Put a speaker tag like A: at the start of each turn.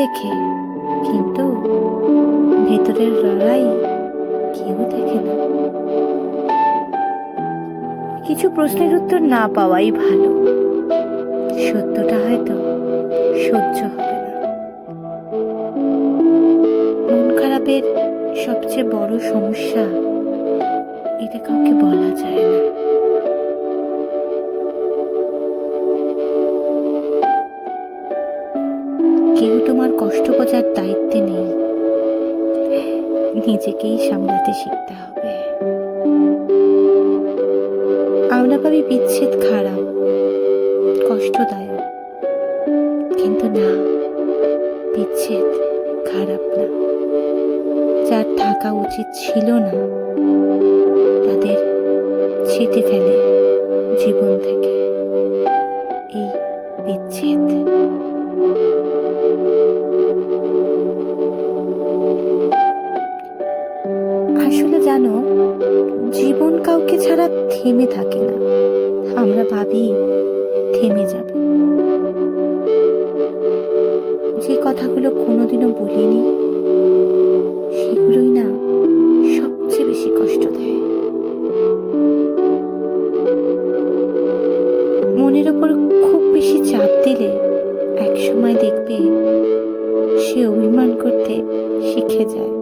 A: দেখে, কিন্তু ভেতরের লড়াই কেউ দেখে না। কিছু প্রশ্নের উত্তর না পাওয়াই ভালো, সত্যটা হয়তো সহ্য হবে না। মন খারাপের সবচেয়ে বড় সমস্যা, এটা কাউকে বলা যায় না। কেউ তোমার কষ্ট বোঝার দায়িত্বে নেই, নিজেকেই সামলাতে শিখতে হবে। আমরা ভাবি বিচ্ছেদ খারাপ, কষ্টদায়ক, কিন্তু না, বিচ্ছেদ খারাপ না। যার থাকা উচিত ছিল না তাদের ছেঁটে ফেলে জীবন থেকে এই বিচ্ছেদ। আসলে জানো, জীবন কাউকে ছাড়া থেমে থাকে না। আমরা ভাবি থেমে যাবে। যে কথাগুলো কোনোদিনও বলিনি, সেগুলোই না সবচেয়ে বেশি কষ্ট দেয়। মনের ওপর খুব বেশি চাপ দিলে একসময় দেখবে সে অভিমান করতে শিখে যায়।